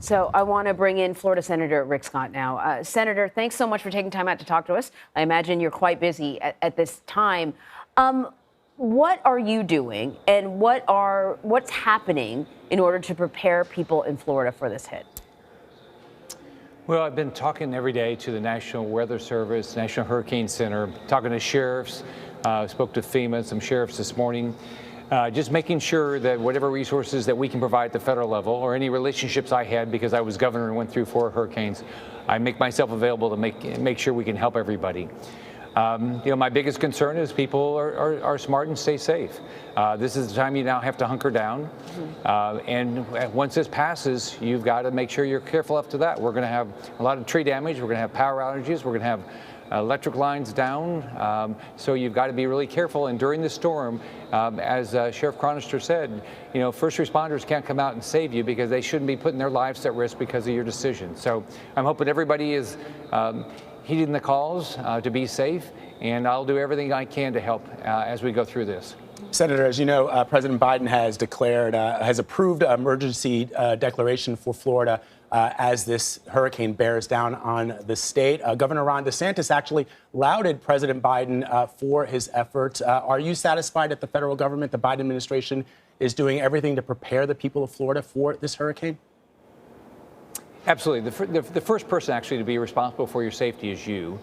So I want to bring in Florida Senator Rick Scott now. Senator, thanks so much for taking time out to talk to us. I imagine you're quite busy at this time. What are you doing, and what's happening in order to prepare people in Florida for this hit? Well, I've been talking every day to the National Weather Service, National Hurricane Center, talking to sheriffs, spoke to FEMA, some sheriffs this morning, just making sure that whatever resources that we can provide at the federal level, or any relationships I had because I was governor and went through 4 hurricanes, I make myself available to make sure we can help everybody. My biggest concern is people are smart and stay safe. This is the time you now have to hunker down. And once this passes, you've got to make sure you're careful after that. We're going to have a lot of tree damage. We're going to have power outages. We're going to have electric lines down. So you've got to be really careful. And during the storm, as Sheriff Chronister said, first responders can't come out and save you because they shouldn't be putting their lives at risk because of your decision. So I'm hoping everybody is heeding the calls to be safe, and I'll do everything I can to help as we go through this. Senator, as you know, President Biden has approved an emergency declaration for Florida as this hurricane bears down on the state. Governor Ron DeSantis actually lauded President Biden for his efforts. Are you satisfied that the federal government, the Biden administration, is doing everything to prepare the people of Florida for this hurricane? Absolutely. The first person actually to be responsible for your safety is you.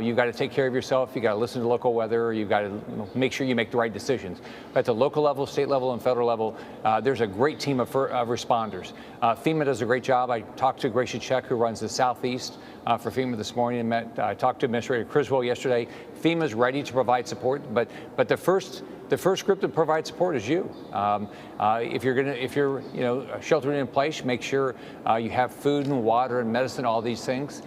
You've got to take care of yourself. You've got to listen to local weather. You've got to make sure you make the right decisions. But at the local level, state level, and federal level, there's a great team of responders. FEMA does a great job. I talked to Gracia Check, who runs the Southeast for FEMA this morning, and I talked to Administrator Criswell yesterday. FEMA's ready to provide support, but the first group to provide support is you. If you're sheltering in place, make sure you have food and water and medicine, all these things.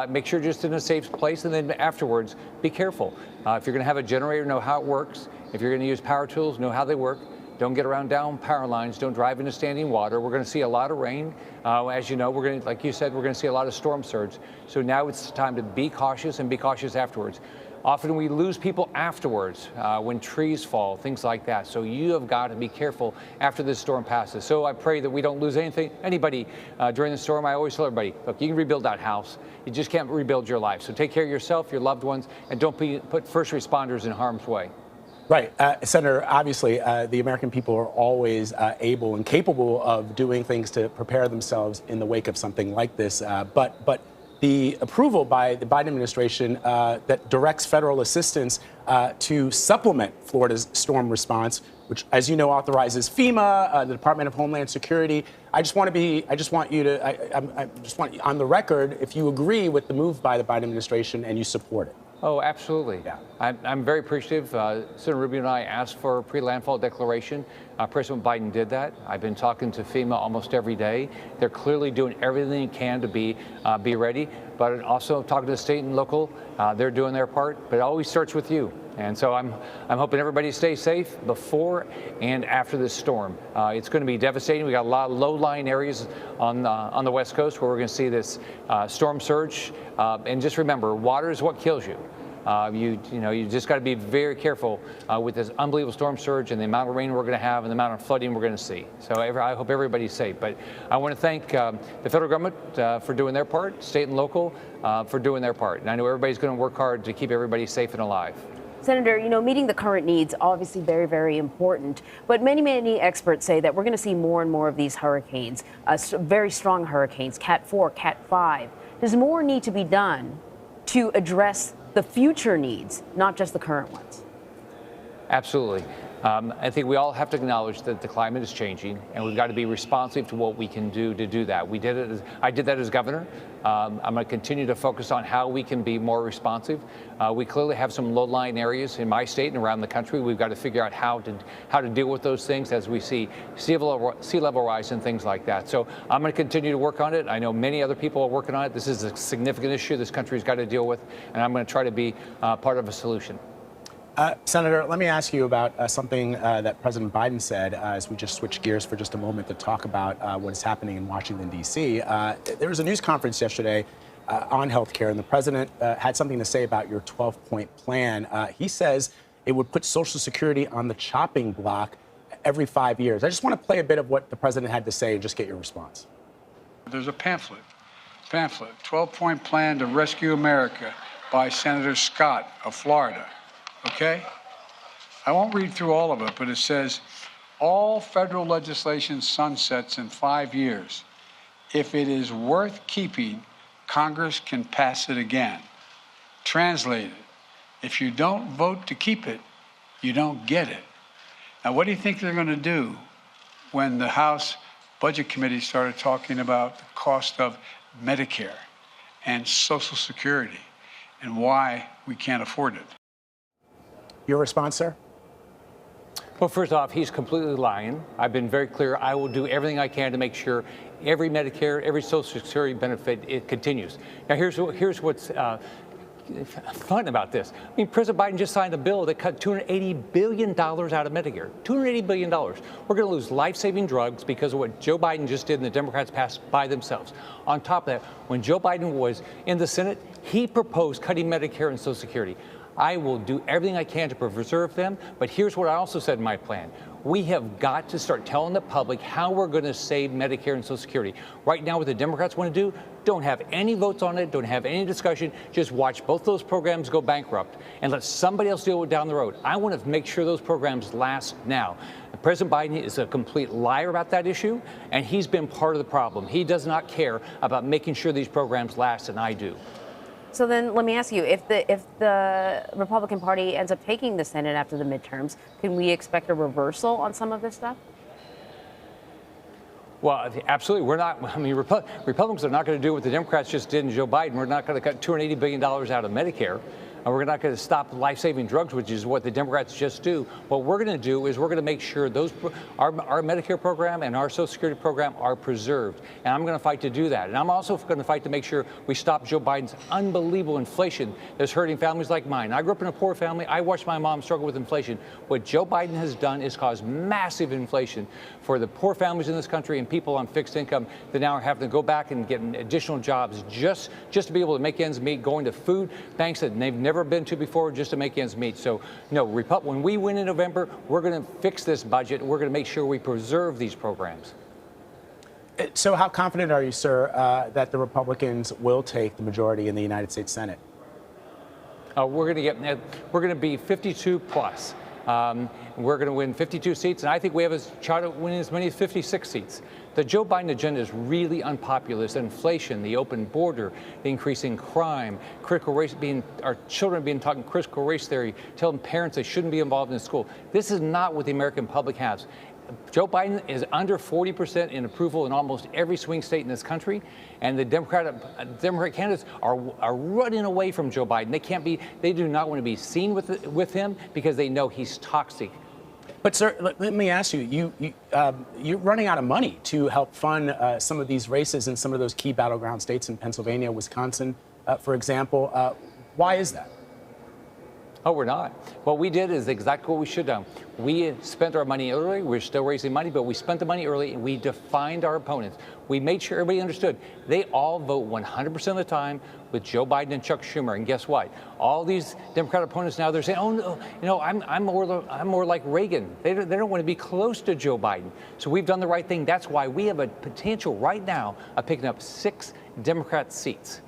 Make sure you're just in a safe place, and then afterwards, be careful. If you're going to have a generator, know how it works. If you're going to use power tools, know how they work. Don't get around down power lines. Don't drive into standing water. We're going to see a lot of rain. As you know, like you said, we're going to see a lot of storm surge. So now it's time to be cautious and be cautious afterwards. Often we lose people afterwards when trees fall, things like that. So you have got to be careful after this storm passes. So I pray that we don't lose anybody during the storm. I always tell everybody, look, you can rebuild that house. You just can't rebuild your life. So take care of yourself, your loved ones, and don't put first responders in harm's way. Right. Senator, obviously, the American people are always able and capable of doing things to prepare themselves in the wake of something like this. But the approval by the Biden administration that directs federal assistance to supplement Florida's storm response, which, as you know, authorizes FEMA, the Department of Homeland Security. I just want you on the record if you agree with the move by the Biden administration and you support it. Oh, absolutely. Yeah. I'm very appreciative. Senator Rubio and I asked for a pre-landfall declaration. President Biden did that. I've been talking to FEMA almost every day. They're clearly doing everything they can to be ready, but also talking to the state and local. They're doing their part, but it always starts with you. And so I'm hoping everybody stays safe before and after this storm. It's going to be devastating. We got a lot of low-lying areas on the West Coast where we're going to see this storm surge. And just remember, water is what kills you. You just got to be very careful with this unbelievable storm surge and the amount of rain we're going to have and the amount of flooding we're going to see. So I hope everybody's safe. But I want to thank the federal government for doing their part, state and local for doing their part. And I know everybody's going to work hard to keep everybody safe and alive. Senator, meeting the current needs, obviously very, very important. But many experts say that we're going to see more and more of these hurricanes, very strong hurricanes, Cat 4, Cat 5. Does more need to be done to address the future needs, not just the current ones? Absolutely. I think we all have to acknowledge that the climate is changing, and we've got to be responsive to what we can do to do that. I did that as governor. I'm going to continue to focus on how we can be more responsive. We clearly have some low-lying areas in my state and around the country. We've got to figure out how to deal with those things as we see sea level rise and things like that. So I'm going to continue to work on it. I know many other people are working on it. This is a significant issue this country's got to deal with, and I'm going to try to be part of a solution. Senator, let me ask you about something that President Biden said as we just switch gears for just a moment to talk about what is happening in Washington, D.C. There was a news conference yesterday on health care, and the president had something to say about your 12-point plan. He says it would put Social Security on the chopping block every 5 years. I just want to play a bit of what the president had to say and just get your response. There's a pamphlet, 12-point plan to rescue America by Senator Scott of Florida, okay? I won't read through all of it, but it says, all federal legislation sunsets in 5 years. If it is worth keeping, Congress can pass it again. Translated, if you don't vote to keep it, you don't get it. Now, what do you think they're going to do when the House Budget Committee started talking about the cost of Medicare and Social Security and why we can't afford it? Your response, sir? Well, first off, he's completely lying. I've been very clear. I will do everything I can to make sure every Medicare, every Social Security benefit, it continues. Now, here's what's fun about this. I mean, President Biden just signed a bill that cut $280 billion out of Medicare. $280 billion. We're going to lose life-saving drugs because of what Joe Biden just did and the Democrats passed by themselves. On top of that, when Joe Biden was in the Senate, he proposed cutting Medicare and Social Security. I will do everything I can to preserve them, but here's what I also said in my plan. We have got to start telling the public how we're going to save Medicare and Social Security. Right now, what the Democrats want to do, don't have any votes on it, don't have any discussion, just watch both those programs go bankrupt and let somebody else deal with it down the road. I want to make sure those programs last now. President Biden is a complete liar about that issue, and he's been part of the problem. He does not care about making sure these programs last, and I do. So then let me ask you, if the Republican Party ends up taking the Senate after the midterms, can we expect a reversal on some of this stuff? Well, absolutely. We're not, I mean, Republicans are not going to do what the Democrats just did in Joe Biden. We're not going to cut $280 billion out of Medicare. And we're not going to stop life-saving drugs, which is what the Democrats just do. What we're going to do is we're going to make sure our Medicare program and our Social Security program are preserved. And I'm going to fight to do that. And I'm also going to fight to make sure we stop Joe Biden's unbelievable inflation that's hurting families like mine. I grew up in a poor family. I watched my mom struggle with inflation. What Joe Biden has done is caused massive inflation for the poor families in this country and people on fixed income that now are having to go back and get additional jobs just to be able to make ends meet, going to food banks that they've never been to before just to make ends meet. So, no, when we win in November, we're going to fix this budget. We're going to make sure we preserve these programs. So how confident are you, sir, that the Republicans will take the majority in the United States Senate? We're going to be 52 plus. We're going to win 52 seats, and I think we have a shot at winning as many as 56 seats. The Joe Biden agenda is really unpopular. It's inflation, the open border, the increasing crime, critical race our children being taught critical race theory, telling parents they shouldn't be involved in school. This is not what the American public has. Joe Biden is under 40% in approval in almost every swing state in this country, and the Democrat candidates are running away from Joe Biden. They do not want to be seen with him because they know he's toxic. But, sir, let me ask you, you're running out of money to help fund some of these races in some of those key battleground states in Pennsylvania, Wisconsin, for example. Why is that? Oh, we're not. What we did is exactly what we should have done. We spent our money early. We're still raising money, but we spent the money early, and we defined our opponents. We made sure everybody understood. They all vote 100% of the time with Joe Biden and Chuck Schumer. And guess what? All these Democratic opponents now, they're saying, oh, no, I'm more like Reagan. They don't want to be close to Joe Biden. So we've done the right thing. That's why we have a potential right now of picking up 6 Democrat seats.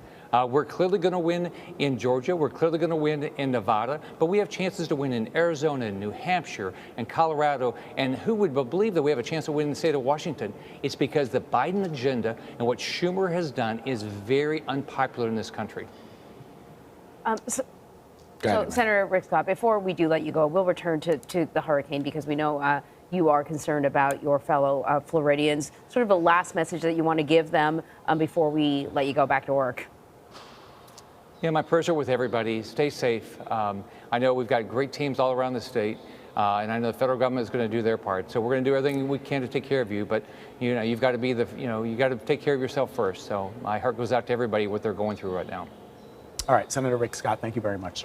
We're clearly going to win in Georgia. We're clearly going to win in Nevada. But we have chances to win in Arizona, and New Hampshire, and Colorado. And who would believe that we have a chance to win in the state of Washington? It's because the Biden agenda and what Schumer has done is very unpopular in this country. So Senator Rick Scott, before we do let you go, we'll return to the hurricane because we know you are concerned about your fellow Floridians. Sort of a last message that you want to give them before we let you go back to work. Yeah, my prayers are with everybody. Stay safe. I know we've got great teams all around the state, and I know the federal government is going to do their part. So we're going to do everything we can to take care of you. But you've got to be you got to take care of yourself first. So my heart goes out to everybody what they're going through right now. All right, Senator Rick Scott, thank you very much, sir.